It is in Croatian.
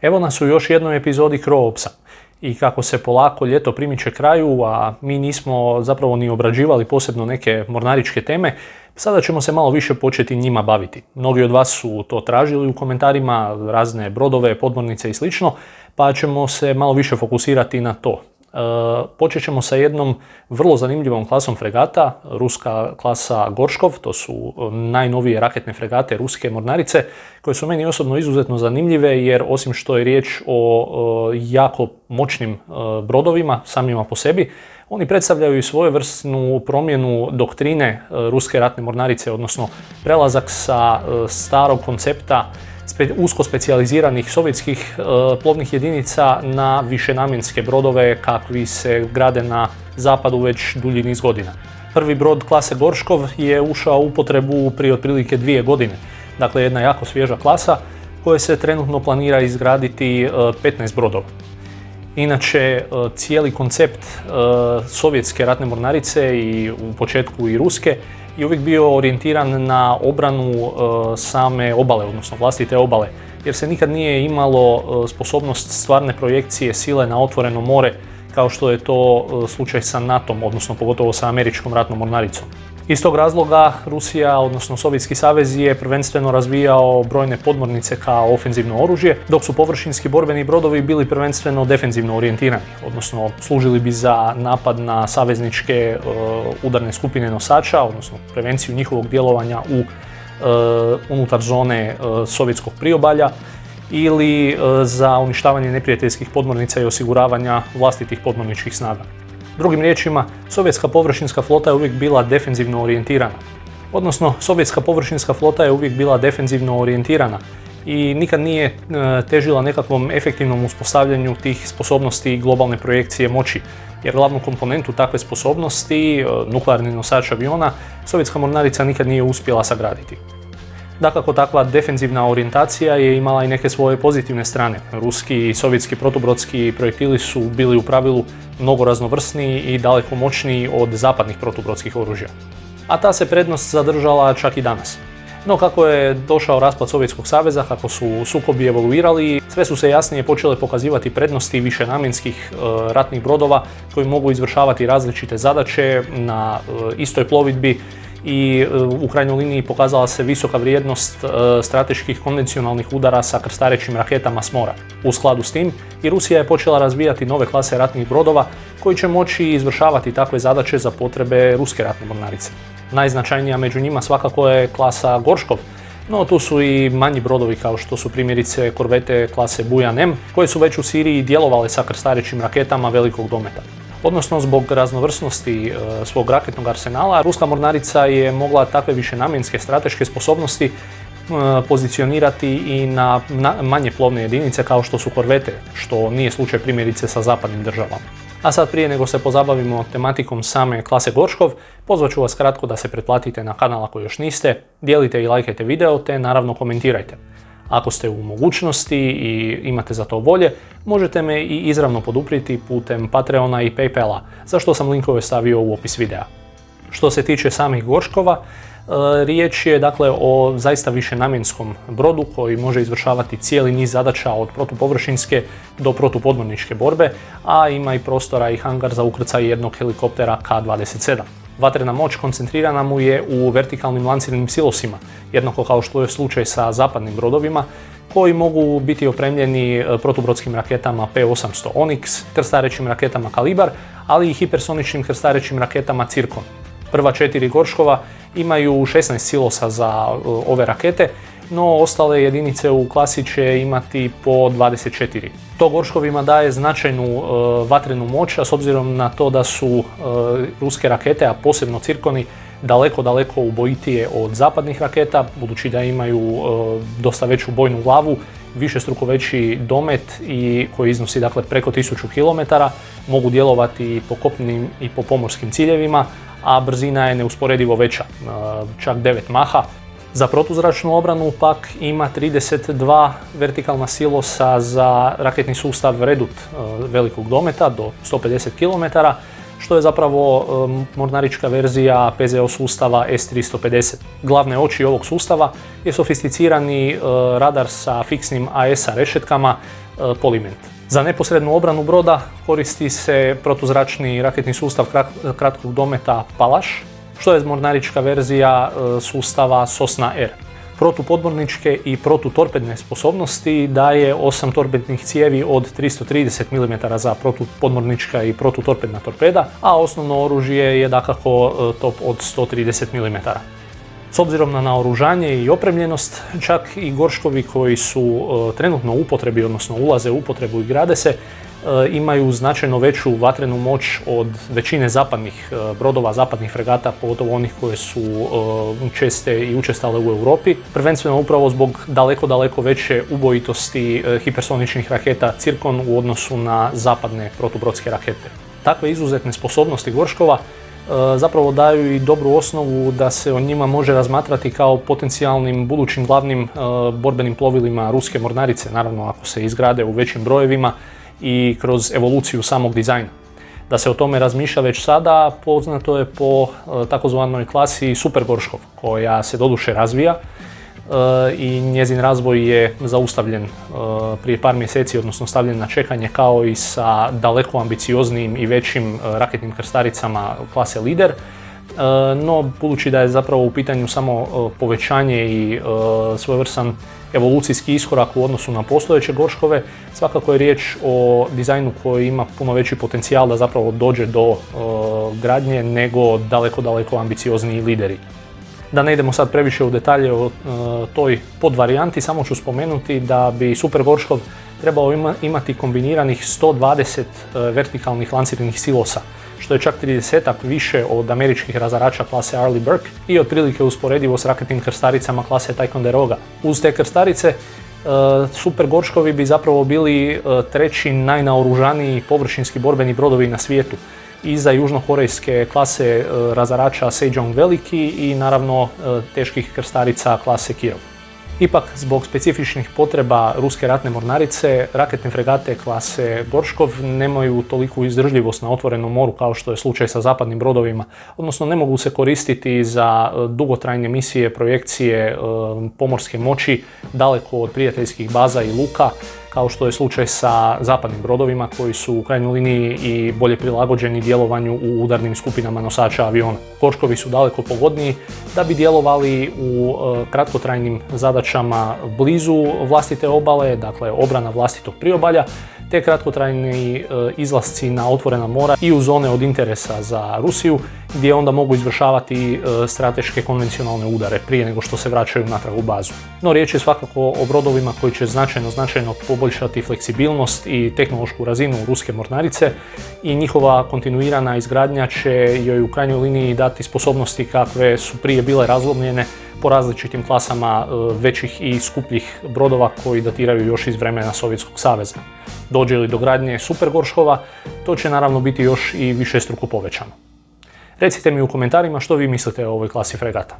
Evo nas u još jednoj epizodi Croopsa. I kako se polako ljeto primiče kraju, a mi nismo zapravo ni obrađivali posebno neke mornaričke teme, sada ćemo se malo više početi njima baviti. Mnogi od vas su to tražili u komentarima, razne brodove, podmornice i slično, pa ćemo se malo više fokusirati na to. Počet ćemo sa jednom vrlo zanimljivom klasom fregata, ruska klasa Gorškov, to su najnovije raketne fregate ruske mornarice, koje su meni osobno izuzetno zanimljive jer osim što je riječ o jako moćnim brodovima samima po sebi, oni predstavljaju i svojevrsnu promjenu doktrine ruske ratne mornarice, odnosno prelazak sa starog koncepta usko specijaliziranih sovjetskih plovnih jedinica na višenamjenske brodove kakvi se grade na zapadu već dulji niz godina. Prvi brod klase Gorškov je ušao u upotrebu prije otprilike 2 godine. Dakle, jedna jako svježa klasa koja se trenutno planira izgraditi 15 brodova. Inače, cijeli koncept sovjetske ratne mornarice i u početku i ruske je uvijek bio orijentiran na obranu same obale, odnosno vlastite obale, jer se nikad nije imalo sposobnost stvarne projekcije sile na otvoreno more, kao što je to slučaj sa NATO-om, odnosno pogotovo sa američkom ratnom mornaricom. Iz tog razloga Rusija, odnosno Sovjetski savez, je prvenstveno razvijao brojne podmornice kao ofenzivno oružje, dok su površinski borbeni brodovi bili prvenstveno defenzivno orijentirani, odnosno služili bi za napad na savezničke udarne skupine nosača, odnosno prevenciju njihovog djelovanja unutar zone sovjetskog priobalja, ili za uništavanje neprijateljskih podmornica i osiguravanja vlastitih podmorničkih snaga. Drugim riječima, sovjetska površinska flota je uvijek bila defenzivno orijentirana. Odnosno, sovjetska površinska flota je uvijek bila defenzivno orijentirana i nikad nije težila nekakvom efektivnom uspostavljanju tih sposobnosti globalne projekcije moći, jer glavnu komponentu takve sposobnosti, nuklearni nosač aviona, sovjetska mornarica nikad nije uspjela sagraditi. Dakako, takva defenzivna orijentacija je imala i neke svoje pozitivne strane. Ruski i sovjetski protubrodski projektili su bili u pravilu mnogo raznovrsniji i daleko moćniji od zapadnih protubrodskih oružja. A ta se prednost zadržala čak i danas. No kako je došao raspad Sovjetskog saveza, kako su sukobi evoluirali, sve su se jasnije počele pokazivati prednosti višenamjenskih ratnih brodova koji mogu izvršavati različite zadaće na istoj plovidbi i u krajnjoj liniji pokazala se visoka vrijednost strateških konvencionalnih udara sa krstarećim raketama s mora. U skladu s tim i Rusija je počela razvijati nove klase ratnih brodova koji će moći izvršavati takve zadaće za potrebe ruske ratne mornarice. Najznačajnija među njima svakako je klasa Gorškov, no tu su i manji brodovi kao što su primjerice korvete klase Bujan M, koje su već u Siriji djelovale sa krstarećim raketama velikog dometa. Odnosno, zbog raznovrsnosti svog raketnog arsenala, ruska mornarica je mogla takve višenamjenske strateške sposobnosti pozicionirati i na manje plovne jedinice kao što su korvete, što nije slučaj primjerice sa zapadnim državama. A sad, prije nego se pozabavimo tematikom same klase Gorškov, pozvat ću vas kratko da se pretplatite na kanal ako još niste, dijelite i lajkajte video te naravno komentirajte. Ako ste u mogućnosti i imate za to volje, možete me i izravno poduprijeti putem Patreona i Paypala, za što sam linkove stavio u opis videa. Što se tiče samih Gorškova, riječ je dakle o zaista višenamjenskom brodu koji može izvršavati cijeli niz zadaća od protupovršinske do protupodmorničke borbe, a ima i prostora i hangar za ukrcaj jednog helikoptera K-27. Vatrena moć koncentrirana mu je u vertikalnim lancirnim silosima, jednako kao što je slučaj sa zapadnim brodovima, koji mogu biti opremljeni protubrodskim raketama P-800 Onyx, krstarećim raketama Kalibar, ali i hipersoničnim krstarećim raketama Cirkon. Prva 4 Gorškova imaju 16 silosa za ove rakete, no ostale jedinice u klasi će imati po 24. To Gorškovima daje značajnu vatrenu moć, a s obzirom na to da su ruske rakete, a posebno Cirkoni, daleko ubojitije od zapadnih raketa, budući da imaju dosta veću bojnu glavu, višestruko veći domet i koji iznosi dakle preko 1000 km, mogu djelovati po kopnenim i po pomorskim ciljevima, a brzina je neusporedivo veća, čak 9 maha. Za protuzračnu obranu pak ima 32 vertikalna silosa za raketni sustav Redut velikog dometa do 150 km, što je zapravo mornarička verzija PZO sustava S-350. Glavne oči ovog sustava je sofisticirani radar sa fiksnim AESA rešetkama Poliment. Za neposrednu obranu broda koristi se protuzračni raketni sustav kratkog dometa Palaš, što je mornarička verzija sustava Sosna R. Protupodmorničke i protutorpedne sposobnosti daje 8 torpednih cijevi od 330 mm za protupodmornička i protutorpedna torpeda, a osnovno oružje je dakako top od 130 mm. S obzirom na naoružanje i opremljenost, čak i Gorškovi koji su trenutno u upotrebi, odnosno ulaze u upotrebu i grade se, imaju značajno veću vatrenu moć od većine zapadnih brodova, zapadnih fregata, pogotovo onih koje su česte i učestale u Europi. Prvenstveno upravo zbog daleko veće ubojitosti hipersoničnih raketa Cirkon u odnosu na zapadne protubrodske rakete. Takve izuzetne sposobnosti Gorškova zapravo daju i dobru osnovu da se o njima može razmatrati kao potencijalnim budućim glavnim borbenim plovilima ruske mornarice, naravno ako se izgrade u većim brojevima i kroz evoluciju samog dizajna. Da se o tome razmišlja već sada poznato je po takozvanoj klasi Super Gorškov, koja se doduše razvija i njezin razvoj je zaustavljen prije par mjeseci, odnosno stavljen na čekanje kao i sa daleko ambicioznijim i većim raketnim krstaricama klase Lider. No, budući da je zapravo u pitanju samo povećanje i svojevrstan evolucijski iskorak u odnosu na postojeće Gorškove, svakako je riječ o dizajnu koji ima puno veći potencijal da zapravo dođe do gradnje nego daleko ambiciozniji Lideri. Da ne idemo sad previše u detalje o toj podvarijanti, samo ću spomenuti da bi Super Gorškov trebao imati kombiniranih 120 vertikalnih lancirnih silosa, što je čak 30-ak više od američkih razarača klase Arleigh Burke i otprilike usporedivo s raketnim krstaricama klase Ticonderoga. Uz te krstarice, Super Gorškovi bi zapravo bili treći najnaoružaniji površinski borbeni brodovi na svijetu, iza južnokorejske klase razarača Sejong Veliki i naravno teških krstarica klase Kirov. Ipak, zbog specifičnih potreba ruske ratne mornarice, raketne fregate klase Gorškov nemaju toliku izdržljivost na otvorenom moru kao što je slučaj sa zapadnim brodovima, odnosno ne mogu se koristiti za dugotrajne misije, projekcije pomorske moći daleko od prijateljskih baza i luka, kao što je slučaj sa zapadnim brodovima koji su u krajnjoj liniji i bolje prilagođeni djelovanju u udarnim skupinama nosača aviona. Gorškovi su daleko pogodniji da bi djelovali u kratkotrajnim zadaćama blizu vlastite obale, dakle obrana vlastitog priobalja, te kratkotrajni izlasci na otvorena mora i u zone od interesa za Rusiju, gdje onda mogu izvršavati strateške konvencionalne udare prije nego što se vraćaju natrag u bazu. No, riječ je svakako o brodovima koji će značajno poboljšati fleksibilnost i tehnološku razinu ruske mornarice i njihova kontinuirana izgradnja će joj u krajnjoj liniji dati sposobnosti kakve su prije bile razlomljene po različitim klasama većih i skupljih brodova koji datiraju još iz vremena Sovjetskog saveza. Dođe li do gradnje Super Gorškova, to će naravno biti još i višestruko povećano. Recite mi u komentarima što vi mislite o ovoj klasi fregata.